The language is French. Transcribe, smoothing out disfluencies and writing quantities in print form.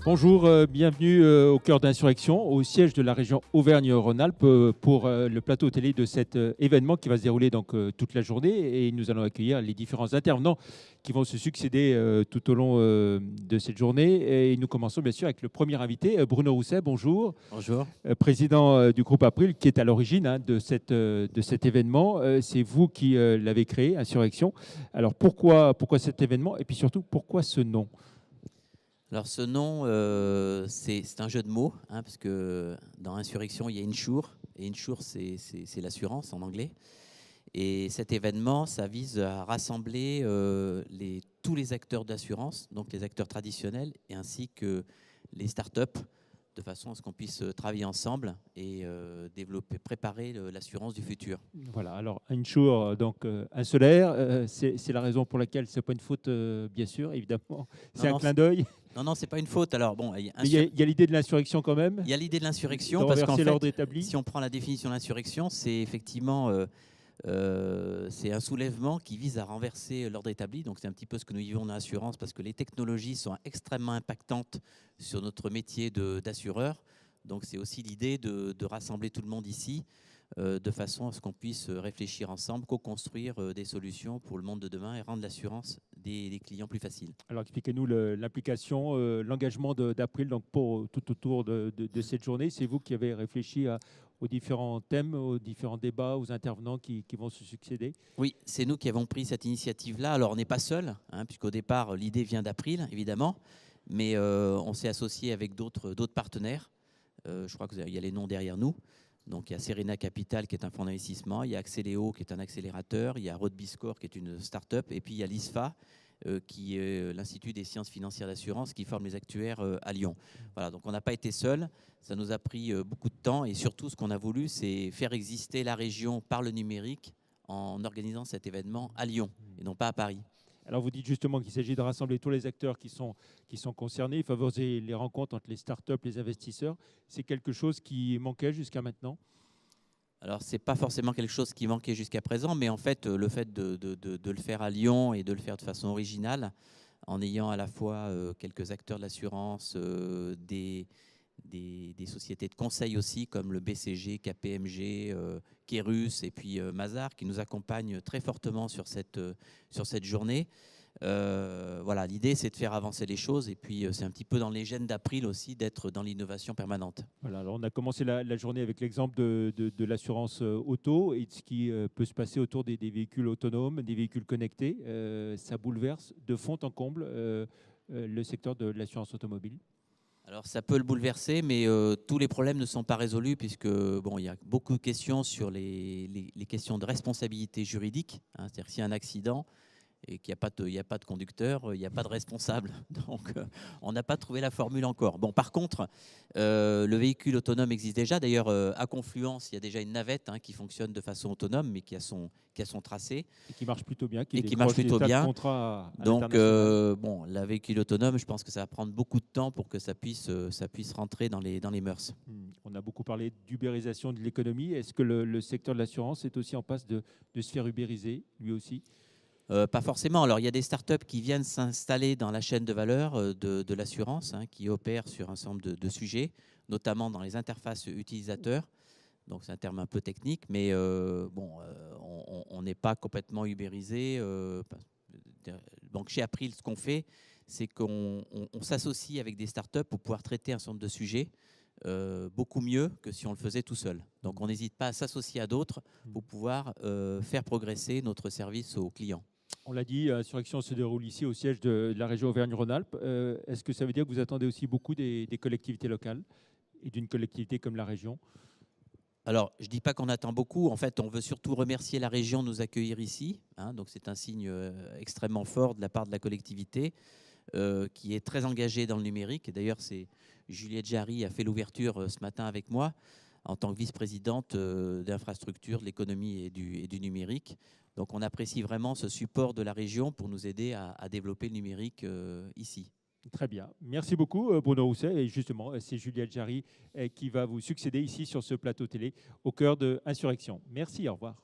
Bonjour, bienvenue au cœur d'Insurrection, au siège de la région Auvergne-Rhône-Alpes pour le plateau télé de cet événement qui va se dérouler donc toute la journée et nous allons accueillir les différents intervenants qui vont se succéder tout au long de cette journée. Et nous commençons bien sûr avec le premier invité, Bruno Rousset, bonjour. Bonjour. Président du groupe April qui est à l'origine de cet événement. C'est vous qui l'avez créé, Insurrection. Alors pourquoi cet événement et puis surtout pourquoi ce nom ? Alors ce nom, c'est un jeu de mots, parce que dans Insurrection, il y a Insure, et Insure, c'est l'assurance en anglais. Et cet événement, ça vise à rassembler tous les acteurs d'assurance, donc les acteurs traditionnels, et ainsi que les startups, de façon à ce qu'on puisse travailler ensemble et développer, préparer l'assurance du futur. Voilà, alors Insure, donc insulaire, c'est la raison pour laquelle c'est pas une faute, bien sûr, évidemment. C'est un clin d'œil. Non, c'est pas une faute. Alors bon, il y a l'idée de l'insurrection quand même. Il y a l'idée de l'insurrection parce qu'en l'ordre fait, établi. Si on prend la définition de l'insurrection, c'est effectivement c'est un soulèvement qui vise à renverser l'ordre établi. Donc c'est un petit peu ce que nous vivons dans l'assurance parce que les technologies sont extrêmement impactantes sur notre métier d'assureur. Donc c'est aussi l'idée de rassembler tout le monde ici de façon à ce qu'on puisse réfléchir ensemble, co-construire des solutions pour le monde de demain et rendre l'assurance des clients plus facile. Alors expliquez-nous l'implication, l'engagement d'April donc tout autour de cette journée. C'est vous qui avez réfléchi aux différents thèmes, aux différents débats, aux intervenants qui vont se succéder. Oui, c'est nous qui avons pris cette initiative-là. Alors on n'est pas seul, puisqu'au départ l'idée vient d'April, évidemment, mais on s'est associé avec d'autres partenaires. Je crois qu'il y a les noms derrière nous. Donc il y a Serena Capital qui est un fonds d'investissement, il y a Axeléo qui est un accélérateur, il y a Rodbiscore qui est une start-up, et puis il y a l'ISFA qui est l'Institut des sciences financières d'assurance qui forme les actuaires à Lyon. Voilà, donc on n'a pas été seul, ça nous a pris beaucoup de temps et surtout ce qu'on a voulu c'est faire exister la région par le numérique en organisant cet événement à Lyon et non pas à Paris. Alors vous dites justement qu'il s'agit de rassembler tous les acteurs qui sont concernés, favoriser les rencontres entre les startups, les investisseurs. C'est quelque chose qui manquait jusqu'à maintenant ? Alors, ce n'est pas forcément quelque chose qui manquait jusqu'à présent, mais en fait, le fait de le faire à Lyon et de le faire de façon originale, en ayant à la fois quelques acteurs de l'assurance, des sociétés de conseil aussi, comme le BCG, KPMG, Kerus et puis Mazars, qui nous accompagnent très fortement sur cette journée. Voilà, l'idée, c'est de faire avancer les choses et puis c'est un petit peu dans les gènes d'April aussi d'être dans l'innovation permanente. Voilà, alors on a commencé la journée avec l'exemple de l'assurance auto et de ce qui peut se passer autour des véhicules autonomes, des véhicules connectés. Ça bouleverse de fond en comble le secteur de l'assurance automobile. Alors ça peut le bouleverser, mais tous les problèmes ne sont pas résolus puisque bon, il y a beaucoup de questions sur les questions de responsabilité juridique. C'est-à-dire s'il y a un accident et qu'il n'y a pas de conducteur, il n'y a pas de responsable. Donc on n'a pas trouvé la formule encore. Bon, par contre, le véhicule autonome existe déjà. D'ailleurs, à Confluence, il y a déjà une navette qui fonctionne de façon autonome, mais qui a son tracé. Et qui marche plutôt bien. Et qui marche plutôt bien. Donc, bon, la véhicule autonome, je pense que ça va prendre beaucoup de temps pour que ça puisse rentrer dans les mœurs. On a beaucoup parlé d'ubérisation de l'économie. Est-ce que le secteur de l'assurance est aussi en passe de se faire ubériser, lui aussi ? Pas forcément. Alors, il y a des startups qui viennent s'installer dans la chaîne de valeur de l'assurance, qui opèrent sur un certain nombre de sujets, notamment dans les interfaces utilisateurs. Donc, c'est un terme un peu technique, mais on n'est pas complètement ubérisé. Donc, chez April, ce qu'on fait, c'est qu'on s'associe avec des startups pour pouvoir traiter un certain nombre de sujets beaucoup mieux que si on le faisait tout seul. Donc, on n'hésite pas à s'associer à d'autres pour pouvoir faire progresser notre service aux clients. On l'a dit, Insurrection se déroule ici au siège de la région Auvergne-Rhône-Alpes. Est-ce que ça veut dire que vous attendez aussi beaucoup des collectivités locales et d'une collectivité comme la région ? Alors, je ne dis pas qu'on attend beaucoup. En fait, on veut surtout remercier la région de nous accueillir ici. Donc, c'est un signe extrêmement fort de la part de la collectivité qui est très engagée dans le numérique. Et d'ailleurs, c'est Juliette Jarry a fait l'ouverture ce matin avec moi en tant que vice-présidente d'infrastructure, de l'économie et du numérique. Donc, on apprécie vraiment ce support de la région pour nous aider à développer le numérique ici. Très bien. Merci beaucoup, Bruno Rousset. Et justement, c'est Juliette Jarry qui va vous succéder ici sur ce plateau télé au cœur de Insurrection. Merci, au revoir.